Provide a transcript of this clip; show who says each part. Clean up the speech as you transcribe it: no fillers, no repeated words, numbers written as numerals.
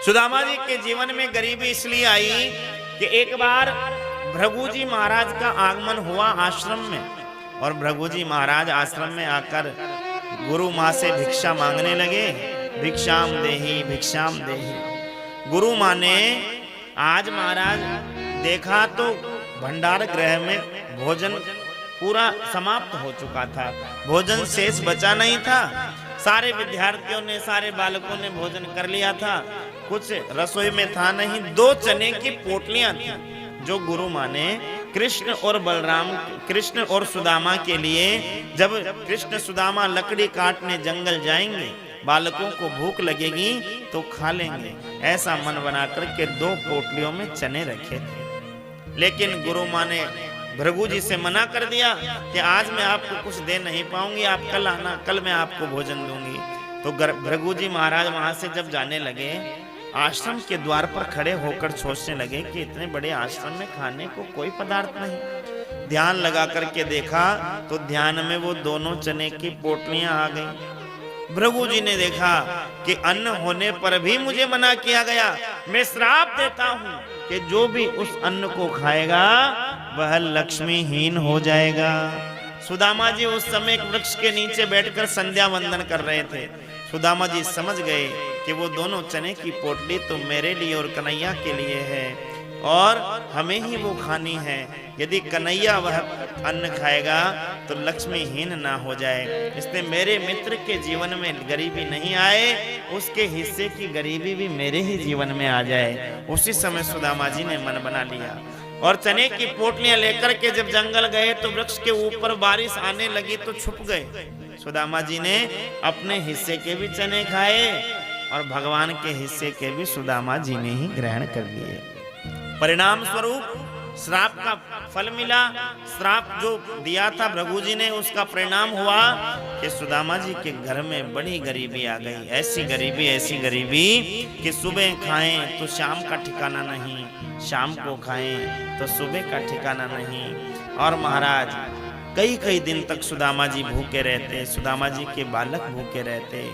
Speaker 1: सुदामा जी के जीवन में गरीबी इसलिए आई कि एक बार भृगु जी महाराज का आगमन हुआ आश्रम में, और भृगु जी महाराज आश्रम में आकर गुरु माँ से भिक्षा मांगने लगे। भिक्षाम देहि भिक्षाम देहि। गुरु माँ ने आज महाराज देखा तो भंडार गृह में भोजन पूरा समाप्त हो चुका था, भोजन शेष बचा नहीं था। सारे विद्यार्थियों ने, सारे बालकों ने भोजन कर लिया था, कुछ रसोई में था नहीं। 2 चने की पोटलियां थी जो गुरु माँ ने कृष्ण और बलराम, कृष्ण और सुदामा के लिए, जब कृष्ण सुदामा लकड़ी काटने जंगल जाएंगे, बालकों को भूख लगेगी तो खा लेंगे, ऐसा मन बना करके 2 पोटलियों में चने रखे थे। लेकिन गुरु माँ ने भृगु जी से मना कर दिया कि आज मैं आपको कुछ दे नहीं पाऊंगी, आप कल आना, कल मैं आपको भोजन दूंगी। तो भृगु जी महाराज वहां से जब जाने लगे, आश्रम के द्वार पर खड़े होकर सोचने लगे कि इतने बड़े आश्रम में खाने को कोई पदार्थ नहीं। ध्यान लगा करके देखा तो ध्यान में वो दोनों चने की पोटलियां आ गई। भृगु जी ने देखा कि अन्न होने पर भी मुझे मना किया गया, मैं श्राप देता हूं कि जो भी उस अन्न को खाएगा वह लक्ष्मीहीन हो जाएगा। सुदामा जी उस समय एक वृक्ष के नीचे बैठकर संध्या वंदन कर रहे थे। सुदामा जी समझ गए कि वो दोनों चने की पोटली तो मेरे लिए और कन्हैया के लिए है और हमें ही वो खानी है। यदि कन्हैया वह अन्न खाएगा तो लक्ष्मीहीन ना हो जाए, इसलिए मेरे मित्र के जीवन में गरीबी नहीं आए, उसके हिस्से की गरीबी भी मेरे ही जीवन में आ जाए। उसी समय सुदामा जी ने मन बना लिया और चने की पोटलियां लेकर के जब जंगल गए तो वृक्ष के ऊपर बारिश आने लगी तो छुप गए। सुदामा जी ने अपने हिस्से के भी चने खाए और भगवान के हिस्से के भी सुदामा जी ने ही ग्रहण कर लिए। परिणाम स्वरूप श्राप का फल मिला। श्राप जो दिया था भृगु जी ने, उसका परिणाम हुआ कि सुदामा जी के घर में बड़ी गरीबी आ गई। ऐसी गरीबी कि सुबह खाएं तो शाम का ठिकाना नहीं, शाम को खाएं तो सुबह का ठिकाना नहीं। और महाराज कई दिन तक सुदामा जी भूखे रहते, सुदामा जी के बालक भूखे रहते।